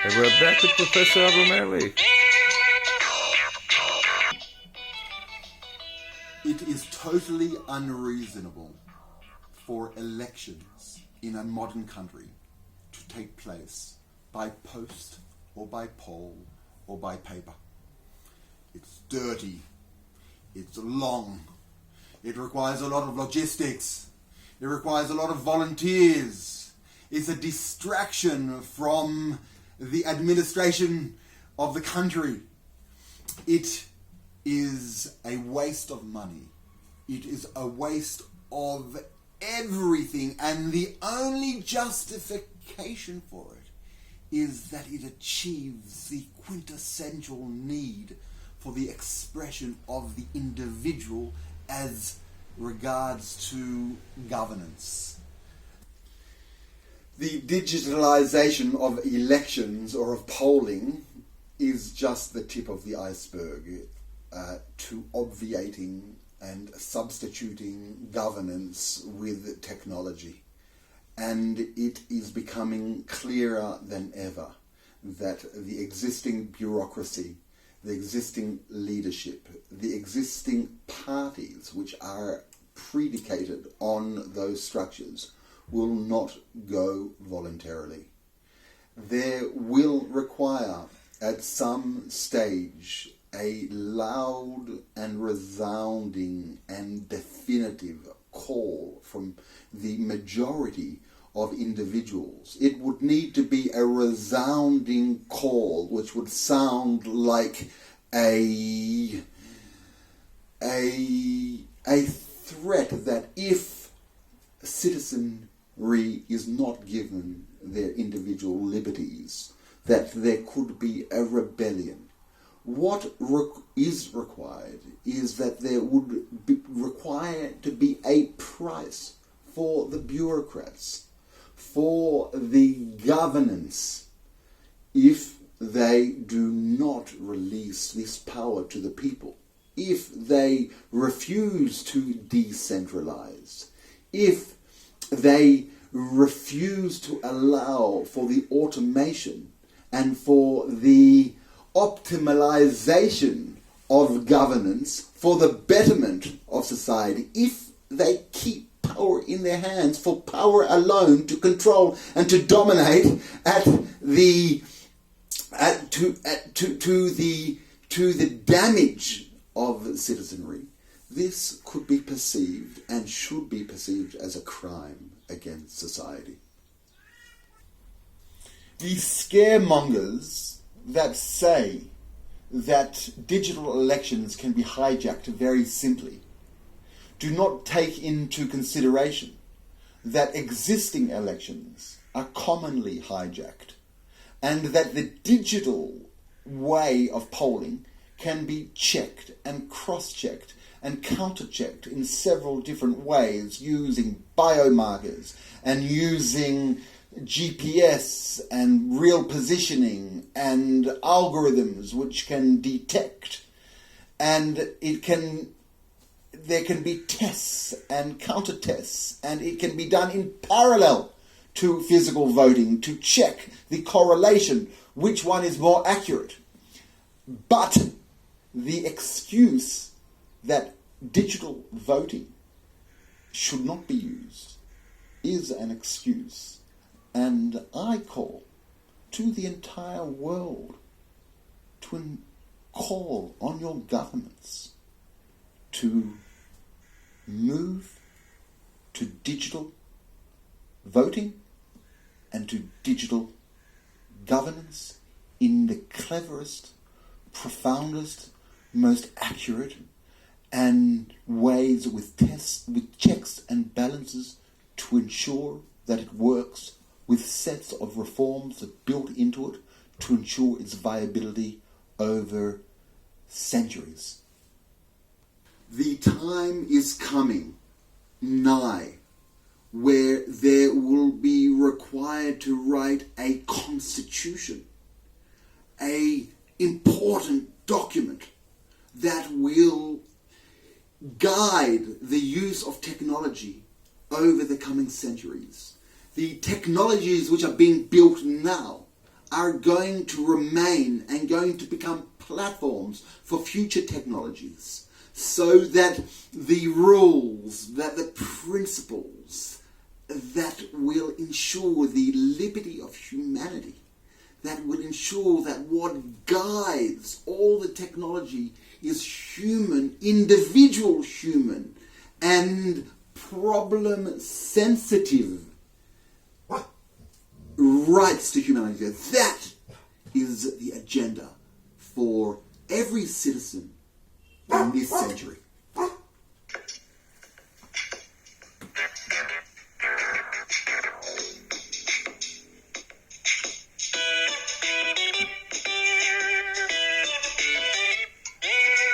And we're back with Professor Abromeli. It is totally unreasonable for elections in a modern country to take place by post or by poll or by paper. It's dirty. It's long. It requires a lot of logistics. It requires a lot of volunteers. It's a distraction from the administration of the country. It is a waste of money. It is a waste of everything, and the only justification for it is that it achieves the quintessential need for the expression of the individual as regards to governance. The digitalization of elections or of polling is just the tip of the iceberg to obviating and substituting governance with technology. And it is becoming clearer than ever that the existing bureaucracy, the existing leadership, the existing parties which are predicated on those structures will not go voluntarily. There will require at some stage a loud and resounding and definitive call from the majority of individuals. It would need to be a resounding call which would sound like a threat that if citizenry is not given their individual liberties, that there could be a rebellion. What is required is that there would be required to be a price for the bureaucrats, for the governance, if they do not release this power to the people, if they refuse to decentralize, if they refuse to allow for the automation and for the optimalization of governance for the betterment of society, if they keep power in their hands for power alone to control and to dominate to the damage of citizenry, this could be perceived and should be perceived as a crime against society. The scaremongers that say that digital elections can be hijacked very simply do not take into consideration that existing elections are commonly hijacked and that the digital way of polling can be checked and cross-checked and counter-checked in several different ways using biomarkers and using GPS and real positioning and algorithms which can detect, and there can be tests and counter tests, and it can be done in parallel to physical voting to check the correlation, which one is more accurate. But the excuse that digital voting should not be used is an excuse. And I call to the entire world to call on your governments to move to digital voting and to digital governance in the cleverest, profoundest, most accurate and ways with tests, with checks and balances to ensure that it works, with sets of reforms that built into it to ensure its viability over centuries. The time is coming nigh where there will be required to write a constitution, a important document that will guide the use of technology over the coming centuries. The technologies which are being built now are going to remain and going to become platforms for future technologies, so that the rules, that the principles that will ensure the liberty of humanity, that will ensure that what guides all the technology is human, individual human, and problem sensitive rights to humanity. That is the agenda for every citizen in this century.